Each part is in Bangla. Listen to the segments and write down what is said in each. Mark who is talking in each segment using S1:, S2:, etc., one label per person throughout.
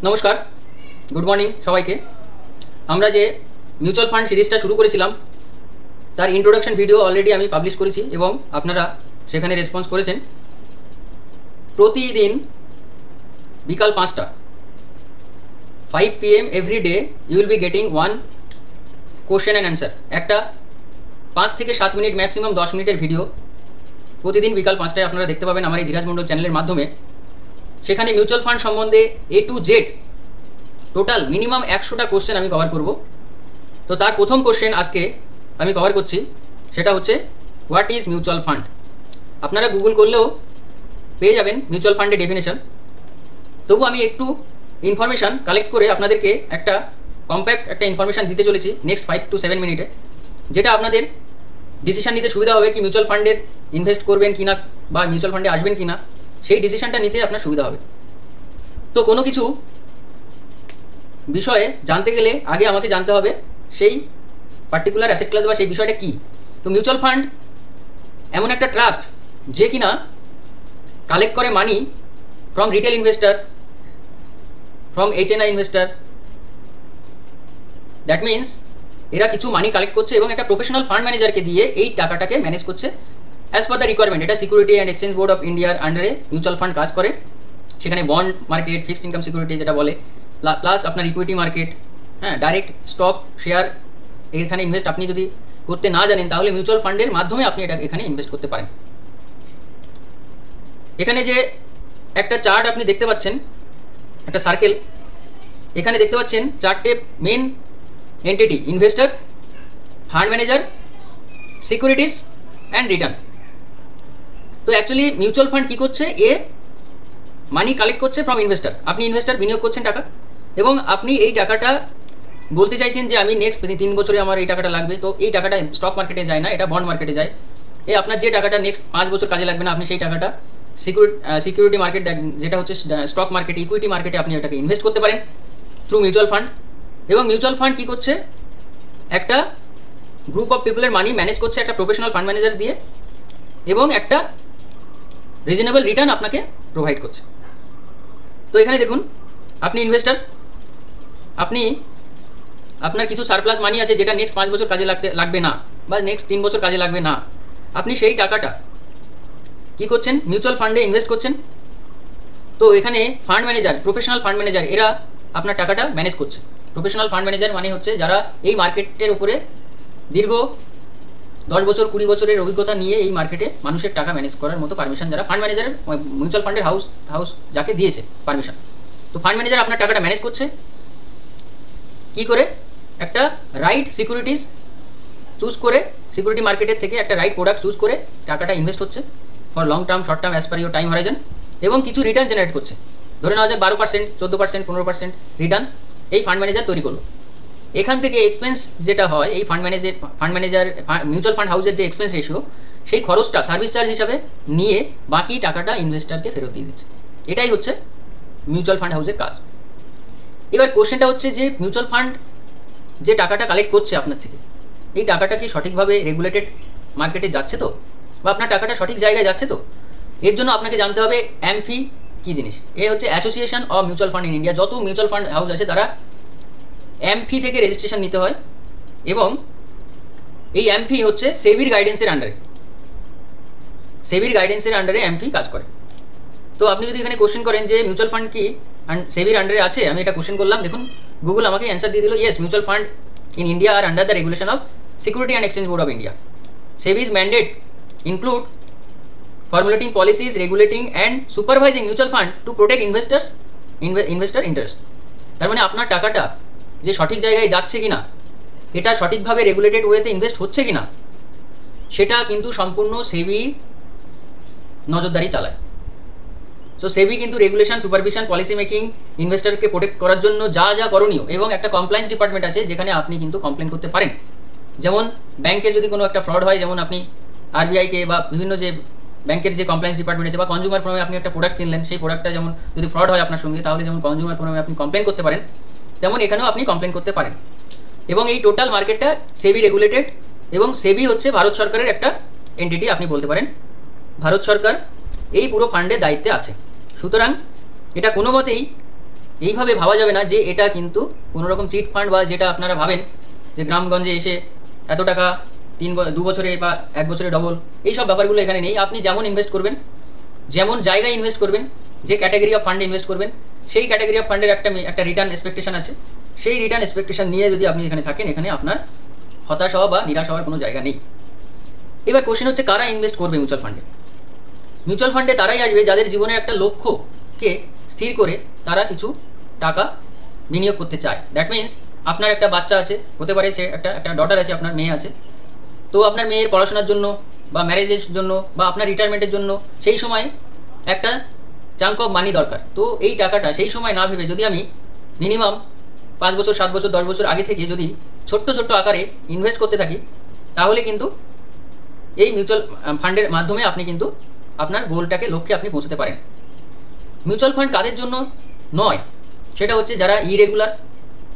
S1: নমস্কার, গুড মর্নিং সবাইকে। আমরা যে মিউচুয়াল ফান্ড সিরিজটা শুরু করেছিলাম তার ইন্ট্রোডাকশন ভিডিও অলরেডি আমি পাবলিশ করেছি এবং আপনারা সেখানে রেসপন্স করেছেন। প্রতিদিন বিকাল 5টা 5 PM every day you will be getting one question and answer. একটা 5 থেকে 7 মিনিট ম্যাক্সিমাম 10 মিনিটের ভিডিও প্রতিদিন বিকাল 5টায় আপনারা দেখতে পাবেন আমার এই ধীরাজ মণ্ডল চ্যানেলের মাধ্যমে। সেখানে মিউচুয়াল ফান্ড সম্বন্ধে A to Z total minimum 100টা কোশ্চেন আমি কভার করব। তো তার প্রথম কোশ্চেন আজকে আমি কভার করছি, সেটা হচ্ছে হোয়াট ইজ মিউচুয়াল ফান্ড। আপনারা গুগল করলেও পেয়ে যাবেন মিউচুয়াল ফান্ডের ডেফিনেশন। তবু আমি একটু ইনফরমেশান কালেক্ট করে আপনাদেরকে একটা কম্প্যাক্ট একটা ইনফরমেশান দিতে চলেছি নেক্সট 5 to 7 মিনিটে, যেটা আপনাদের ডিসিশন নিতে সুবিধা হবে কি মিউচুয়াল ফান্ডের ইনভেস্ট করবেন কিনা বা মিউচুয়াল ফান্ডে আসবেন কিনা, সেই ডিসিশনটা নিতে আপনার সুবিধা হবে। তো কোনো কিছু বিষয়ে জানতে গেলে আগে আমাকে জানতে হবে সেই পার্টিকুলার অ্যাসেট ক্লাস বা সেই বিষয়টা কী। তো মিউচুয়াল ফান্ড এমন একটা ট্রাস্ট যে কিনা কালেক্ট করে money from retail investor, from HNI investor. That means এরা কিছু মানি কালেক্ট করছে এবং একটা প্রফেশনাল ফান্ড ম্যানেজারকে দিয়ে এই টাকাটাকে ম্যানেজ করছে অ্যাজ পার দ্য রিকোয়ারমেন্ট। এটা security and exchange board of ইন্ডিয়ার আন্ডারে মিউচুয়াল ফান্ড কাজ করে। সেখানে bond market, fixed income security যেটা বলে, প্লাস আপনার ইকুইটি মার্কেট, হ্যাঁ, ডাইরেক্ট স্টক শেয়ার এখানে ইনভেস্ট আপনি যদি করতে না জানেন তাহলে মিউচুয়াল ফান্ডের মাধ্যমে আপনি এটা এখানে ইনভেস্ট করতে পারেন। এখানে যে একটা চার্ট আপনি দেখতে পাচ্ছেন, একটা সার্কেল, এখানে দেখতে পাচ্ছেন চারটে main entity: investor, fund manager, securities and return. তো অ্যাকচুয়ালি মিউচুয়াল ফান্ড কী করছে, এ মানি কালেক্ট করছে ফ্রম ইনভেস্টার। আপনি ইনভেস্টার, বিনিয়োগ করছেন টাকা, এবং আপনি এই টাকাটা বলতে চাইছেন যে আমি নেক্সট 3 বছরে আমার এই টাকাটা লাগবে। তো এই টাকাটা স্টক মার্কেটে যায় না, এটা বন্ড মার্কেটে যায়। আপনার যে টাকাটা নেক্সট 5 বছর কাজে লাগবে না, আপনি সেই টাকাটা সিকিউরিটি মার্কেট, যেটা হচ্ছে স্টক মার্কেট, ইকুইটি মার্কেটে আপনি এটাকে ইনভেস্ট করতে পারেন থ্রু মিউচুয়াল ফান্ড। এবং মিউচুয়াল ফান্ড কী করছে, একটা গ্রুপ অফ পিপলের মানি ম্যানেজ করছে একটা প্রফেশনাল ফান্ড ম্যানেজার দিয়ে, এবং একটা রিজনেবল রিটার্ন আপনাকে প্রোভাইড করছে। তো এখানে দেখুন, আপনি ইনভেস্টার, আপনি আপনার কিছু সারপ্লাস মানি আছে যেটা নেক্সট 5 বছর কাজে লাগবে না বা নেক্সট 3 বছর কাজে লাগবে না। আপনি সেই টাকাটা কী করছেন, মিউচুয়াল ফান্ডে ইনভেস্ট করছেন। তো এখানে fund manager, professional fund manager, এরা আপনার টাকাটা ম্যানেজ করছে। প্রফেশনাল ফান্ড ম্যানেজার মানে হচ্ছে যারা এই মার্কেটের উপরে দীর্ঘ 10 বছর 20 বছরের অভিজ্ঞতা নিয়ে এই মার্কেটে মানুষের টাকা ম্যানেজ করার মতো পারমিশন যারা ফান্ড ম্যানেজারের, মিউচুয়াল ফান্ডের হাউস যাকে দিয়েছে পারমিশন। তো ফান্ড ম্যানেজার আপনার টাকাটা ম্যানেজ করছে কি করে, একটা রাইট সিকিউরিটিস চুজ করে, সিকিউরিটি মার্কেটের থেকে একটা রাইট প্রোডাক্ট চুজ করে টাকাটা ইনভেস্ট হচ্ছে for long term, short term, as per your time Horizon, এবং কিছু রিটার্ন জেনারেট করছে। ধরে নেওয়া যায় 12%, 14%, 15% রিটার্ন এই ফান্ড ম্যানেজার তৈরি করলো। এখান থেকে এক্সপেন্স যেটা হয়, এই ফান্ড ম্যানেজার মিউচুয়াল ফান্ড হাউসের যে এক্সপেন্স রেশিও, সেই খরচটা সার্ভিস চার্জ হিসাবে নিয়ে বাকি টাকাটা ইনভেস্টারকে ফেরত দিয়ে দিচ্ছে। এটাই হচ্ছে মিউচুয়াল ফান্ড হাউসের কাজ। এবার কোশ্চেনটা হচ্ছে যে মিউচুয়াল ফান্ড যে টাকাটা কালেক্ট করছে আপনার থেকে, এই টাকাটা কি সঠিকভাবে রেগুলেটেড মার্কেটে যাচ্ছে তো, বা আপনার টাকাটা সঠিক জায়গায় যাচ্ছে তো? এর জন্য আপনাকে জানতে হবে অ্যামফি কী জিনিস। এ হচ্ছে association of mutual fund in India. যত মিউচুয়াল ফান্ড হাউস আছে তারা অ্যামফি থেকে রেজিস্ট্রেশন নিতে হয়, এবং এই অ্যামফি হচ্ছে সেবির গাইডেন্সের আন্ডারে, সেবির গাইডেন্সের আন্ডারে অ্যামফি কাজ করে। তো আপনি যদি এখানে কোশ্চেন করেন যে মিউচুয়াল ফান্ড কি সেবির আন্ডারে আছে, আমি এটা কোশ্চেন করলাম, দেখুন গুগল আমাকে অ্যান্সার দিয়ে দিল, yes, mutual fund in India are under the regulation of security and exchange board of India. SEBI's mandate include formulating policies, regulating and supervising mutual fund to protect investor interest। তার মানে আপনার টাকাটা যে সঠিক জায়গায় যাচ্ছে কিনা, এটা সঠিকভাবে রেগুলেটেড ওয়েতে ইনভেস্ট হচ্ছে কিনা, সেটা কিন্তু সম্পূর্ণ সেবি নজরদারি চালায়। সো সেবি কিন্তু রেগুলেশন, সুপারভিশন, পলিসি মেকিং, ইনভেস্টারকে প্রোটেক্ট করার জন্য যা যা করণীয়, এবং একটা কমপ্লায়েন্স ডিপার্টমেন্ট আছে যেখানে আপনি কিন্তু কমপ্লেন করতে পারেন। যেমন ব্যাংকের যদি কোনো একটা ফ্রড হয়, যেমন আপনি আরবিআইকে বা বিভিন্ন যে ব্যাংকের যে কমপ্লায়েন্স ডিপার্টমেন্ট আছে, বা কনজিউমার ফোরামে আপনি একটা প্রোডাক্ট কিনলেন, সেই প্রোডাক্টটা যেমন যদি ফ্রড হয় আপনার সঙ্গে, তাহলে যেমন কনজিউমার ফোরামে আপনি কমপ্লেন করতে পারেন, তেমন এখানেও আপনি কমপ্লেন করতে পারেন। এবং এই টোটাল মার্কেটটা সেবি রেগুলেটেড, এবং সেবি হচ্ছে ভারত সরকারের একটা এন্টিটি, আপনি বলতে পারেন ভারত সরকার এই পুরো ফান্ডের দায়িত্বে আছে। সুতরাং এটা কোনো মতেই এইভাবে ভাবা যাবে না যে এটা কিন্তু কোনো রকম চিট ফান্ড বা যেটা আপনারা ভাবেন যে গ্রামগঞ্জে এসে এত টাকা 2 বছরে বা 1 বছরে ডবল, এইসব ব্যাপারগুলো এখানে নেই। আপনি যেমন ইনভেস্ট করবেন, যেমন জায়গায় ইনভেস্ট করবেন, যে ক্যাটাগরি অফ ফান্ডে ইনভেস্ট করবেন, সেই ক্যাটাগরি অফ ফান্ডের একটা রিটার্ন এক্সপেকটেশন আছে। সেই রিটার্ন এক্সপেকটেশন নিয়ে যদি আপনি এখানে থাকেন, এখানে আপনার হতাশ হওয়া বা নিরাশ হওয়ার কোনো জায়গা নেই। এবার কোশ্চেন হচ্ছে কারা ইনভেস্ট করবে মিউচুয়াল ফান্ডে? মিউচুয়াল ফান্ডে তারাই আসবে যাদের জীবনের একটা লক্ষ্যকে স্থির করে তারা কিছু টাকা বিনিয়োগ করতে চায়। দ্যাট মিনস আপনার একটা বাচ্চা আছে, হতে পারে সে একটা ডটার আছে, আপনার মেয়ে আছে, তো আপনার মেয়ের পড়াশোনার জন্য বা ম্যারেজের জন্য বা আপনার রিটায়ারমেন্টের জন্য সেই সময় একটা চাঙ্ক অফ মানি দরকার। তো এই টাকাটা সেই সময় না ভেবে যদি আমি মিনিমাম 5 বছর, 7 বছর, 10 বছর আগে থেকে যদি ছোট্ট ছোট্ট আকারে ইনভেস্ট করতে থাকি, তাহলে কিন্তু এই মিউচুয়াল ফান্ডের মাধ্যমে আপনি কিন্তু আপনার গোলটাকে, লক্ষ্যে আপনি পৌঁছতে পারেন। মিউচুয়াল ফান্ড কাদের জন্য নয়, সেটা হচ্ছে যারা ইরেগুলার,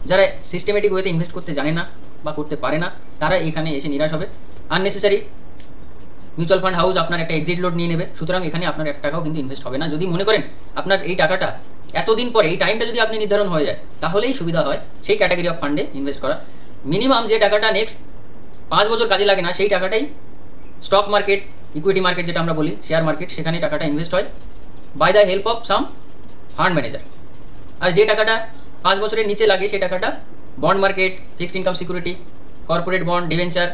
S1: যারা সিস্টেমেটিক ওয়েতে ইনভেস্ট করতে জানে না বা করতে পারে না, তারা এখানে এসে নিরাশ হবে। আননেসেসারি মিউচুয়াল ফান্ড হাউস আপনার একটা এক্সিট লোড নিয়ে নেবে, সুতরাং এখানে আপনার 1 টাকাও কিন্তু ইনভেস্ট হবে না। যদি মনে করেন আপনার এই টাকাটা এতদিন পরে, এই টাইমটা যদি আপনি নির্ধারণ হয়ে যায়, তাহলেই সুবিধা হয় সেই ক্যাটাগরি অফ ফান্ডে ইনভেস্ট করা। মিনিমাম যে টাকাটা নেক্সট 5 বছর কাজে লাগে না, সেই টাকাটাই স্টক মার্কেট, ইকুইটি মার্কেট যেটা আমরা বলি, শেয়ার মার্কেট, সেখানে টাকাটা ইনভেস্ট হয় by the help of some fund manager. আর যে টাকাটা 5 বছরের নিচে লাগে, সেই টাকাটা bond market, fixed income security, corporate bond, debenture,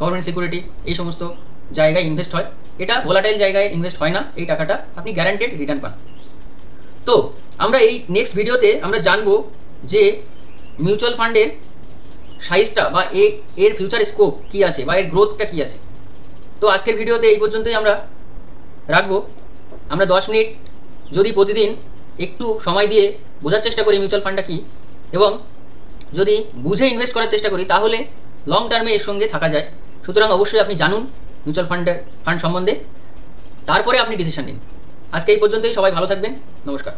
S1: government security, এই সমস্ত জায়গায় ইনভেস্ট হয়। এটা ভোলাটাইল জায়গায় ইনভেস্ট হয় না, এই টাকাটা আপনি গ্যারান্টেড রিটার্ন পান। তো আমরা এই নেক্সট ভিডিওতে আমরা জানবো যে মিউচুয়াল ফান্ডের সাইজটা বা এর ফিউচার স্কোপ কী আছে বা এর গ্রোথটা কী আছে। তো আজকের ভিডিওতে এই পর্যন্তই আমরা রাখবো। আমরা 10 মিনিট যদি প্রতিদিন একটু সময় দিয়ে বোঝার চেষ্টা করি মিউচুয়াল ফান্ডটা কী, এবং যদি বুঝে ইনভেস্ট করার চেষ্টা করি, তাহলে লং টার্মে এর সঙ্গে থাকা যায়। সুতরাং অবশ্যই আপনি জানুন মিউচুয়াল ফান্ড সম্বন্ধে, তারপরে আপনি ডিসিশন নিন। আজকে এই পর্যন্তই, সবাই ভালো থাকবেন, নমস্কার।